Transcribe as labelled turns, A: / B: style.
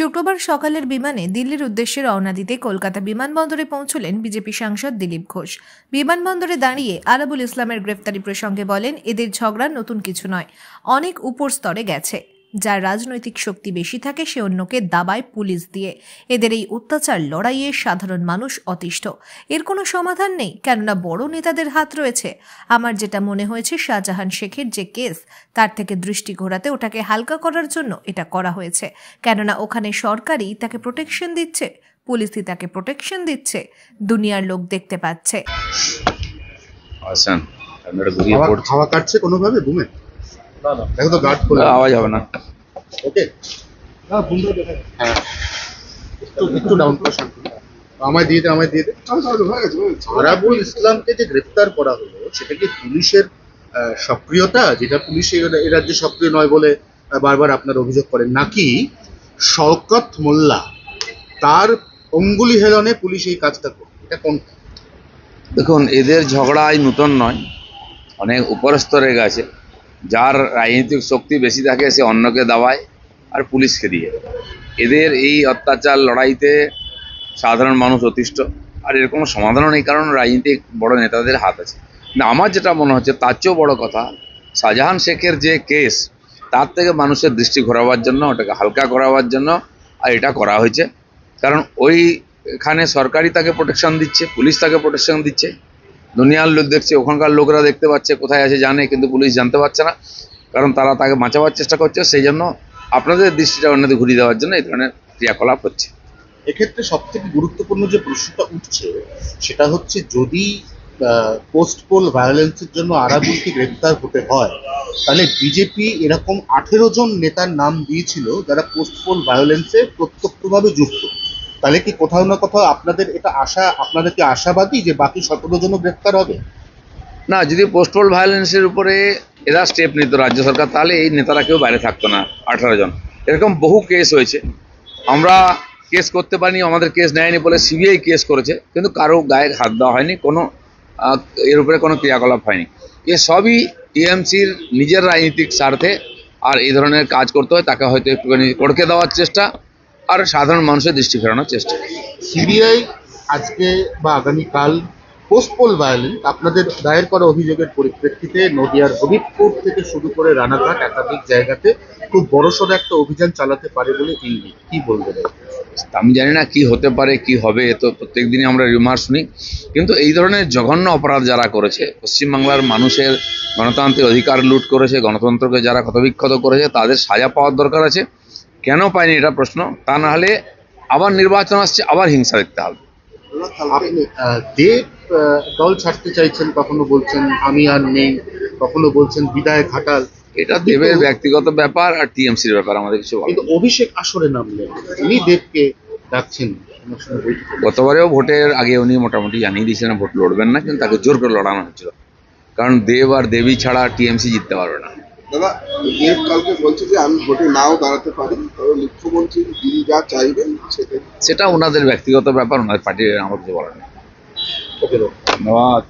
A: শুক্রবার সকালের বিমানে দিল্লির উদ্দেশ্যে রওনা দিতে কলকাতা বিমানবন্দরে পৌঁছলেন বিজেপি সাংসদ দিলীপ ঘোষ। বিমানবন্দরে দাঁড়িয়ে আরাবুল ইসলামের গ্রেফতারি প্রসঙ্গে বলেন, এদের ঝগড়া নতুন কিছু নয়, অনেক উপর স্তরে গেছে। যার রাজনৈতিক শক্তি বেশি থাকে সে অন্যকে দাবায় পুলিশ দিয়ে। এদের এই অত্যাচার লড়াইয়ে সাধারণ মানুষ অতিষ্ঠ। এর কোনো সমাধান নেই, কেননা বড় নেতাদের হাত রয়েছে। আমার যেটা মনে হয়েছে, শাহজাহান শেখের যে কেস, তার থেকে দৃষ্টি ঘোরাতে ওটাকে হালকা করার জন্য এটা করা হয়েছে। কেননা ওখানে সরকারই তাকে প্রোটেকশন দিচ্ছে, পুলিশই তাকে প্রোটেকশন দিচ্ছে, দুনিয়ার লোক দেখতে পাচ্ছে।
B: হাওয়া কাটছে কোনোভাবে বুমে? না না, দেখো তো গার্ড খোলা, আওয়াজ হবে না। ওকে, না বুমটা দেখা, হ্যাঁ একটু ডাউন করে শান্ত। আমায় দিয়ে দে। আরাবুল ইসলামকে যে গ্রেফতার করা হলো, সেটা কি পুলিশের সক্রিয়তা, যেটা পুলিশ এ রাজ্যে সক্রিয় নয় বলে বারবার আপনার অভিযোগ করেন, নাকি শওকত মোল্লা তার অঙ্গুলি হেলনে পুলিশ এই কাজটা করে? এটা কোনটা?
C: দেখুন, এদের ঝগড়া আজ নতুন নয়, অনেক উপর স্তরে গেছে। যার রাজনৈতিক শক্তি বেশি থাকে সে অন্যকে দাবায় আর পুলিশকে দিয়ে। এদের এই অত্যাচার লড়াইতে সাধারণ মানুষ অতিষ্ঠ, আর এর কোনো সমাধানও নেই, কারণ রাজনৈতিক বড় নেতাদের হাত আছে। কিন্তু আমার যেটা মনে হচ্ছে, তার চেয়েও বড় কথা, শাহজাহান শেখের যে কেস, তার থেকে মানুষের দৃষ্টি ঘোরাবার জন্য, ওটাকে হালকা করাবার জন্য আর এটা করা হয়েছে। কারণ ওইখানে সরকারই তাকে প্রোটেকশন দিচ্ছে, পুলিশ তাকে প্রোটেকশন দিচ্ছে, দুনিয়ার লোক দেখছে, ওখানকার লোকরা দেখতে পাচ্ছে, কোথায় আছে জানে, কিন্তু পুলিশ জানতে পারছে না, কারণ তারা তাকে বাঁচাবার চেষ্টা করছে। সেই জন্য আপনাদের দৃষ্টিটা অন্যদিকে ঘুরিয়ে দেওয়ার জন্য এই ধরনের ক্রিয়াকলাপ হচ্ছে।
B: এক্ষেত্রে সব থেকে গুরুত্বপূর্ণ যে প্রশ্নটা উঠছে, সেটা হচ্ছে, যদি পোস্ট পোল ভায়োলেন্সের জন্য আরাবুলকে গ্রেফতার হতে হয়, তাহলে বিজেপি এরকম 18 জন নেতার নাম দিয়েছিল যারা পোস্ট পোল ভায়োলেন্সে প্রত্যক্ষভাবে যুক্ত। তাহলে কি কোথাও না কোথাও আপনাদের কি আশাবাদী যে বাকি 17 জনও গ্রেফতার হবে?
C: না, যদি পোস্ট পোল ভায়োলেন্সের উপরে এরা স্টেপ নিত রাজ্য সরকার, তাহলে এই নেতারা কেউ বাইরে থাকতো না। 18 জন, এরকম বহু কেস হয়েছে। আমরা কেস করতে পারিনি, আমাদের কেস নেয়নি বলে সিবিআই কেস করেছে, কিন্তু কারো গায়ে হাত দেওয়া হয়নি, কোনো এর উপরে কোনো ক্রিয়াকলাপ হয়নি। এ সবই টিএমসির নিজের রাজনৈতিক স্বার্থে, আর এই ধরনের কাজ করতে হয় তাকে হয়তো একটুখানি কড়কে দেওয়ার চেষ্টা আর সাধারণ মানুষের দৃষ্টি ফেরানোর চেষ্টা।
B: সিবিআই আজকে বা আগামীকাল পোস্ট পোল ভায়োলেন্স আপনাদের দায়ের করা অভিযোগের পরিপ্রেক্ষিতে নদিয়ার হবিবপুর থেকে শুরু করে রানাঘাট একাধিক জায়গাতে খুব বড়সড় একটা অভিযান চালাতে পারে বলে ইঙ্গিত, কি বলবেন?
C: আমি জানি না কি হতে পারে, কি হবে, তো প্রত্যেক দিনই আমরা রিমার্ক শুনি, কিন্তু এই ধরনের জঘন্য অপরাধ যারা করেছে, পশ্চিমবাংলার মানুষের গণতান্ত্রিক অধিকার লুট করেছে, গণতন্ত্রকে যারা ক্ষতবিক্ষত করেছে, তাদের সাজা পাওয়ার দরকার আছে। কেন পায়নি এটা প্রশ্ন, তা না হলে আবার নির্বাচন আসছে, আবার হিংসা দেখতে হবে।
B: দেব দল ছাড়তে চাইছেন, কখনো বলছেন আমি আর নেই, কখনো বলছেন বিদায় ঘাটাল।
C: এটা দেবের ব্যক্তিগত ব্যাপার আর টিএমসির ব্যাপার, আমাদের কিছু বলার।
B: কিন্তু অভিষেক আসরে নামলেন, উনি দেবকে ডাকছেন।
C: গতবারেও ভোটের আগে উনি মোটামুটি জানিয়ে দিয়েছিলেন ভোট লড়বেন না, কিন্তু তাকে জোর করে লড়ানো হচ্ছিল, কারণ দেব আর দেবী ছাড়া টিএমসি জিততে পারবে না।
D: দাদা, দেব কালকে বলছে যে আমি ভোটে নাও দাঁড়াতে পারি, কারণ মুখ্যমন্ত্রী তিনি যা চাইবেন
C: সেটা ওনাদের ব্যক্তিগত ব্যাপার, ওনাদের পার্টির আমার কিছু বলার নেই। ধন্যবাদ।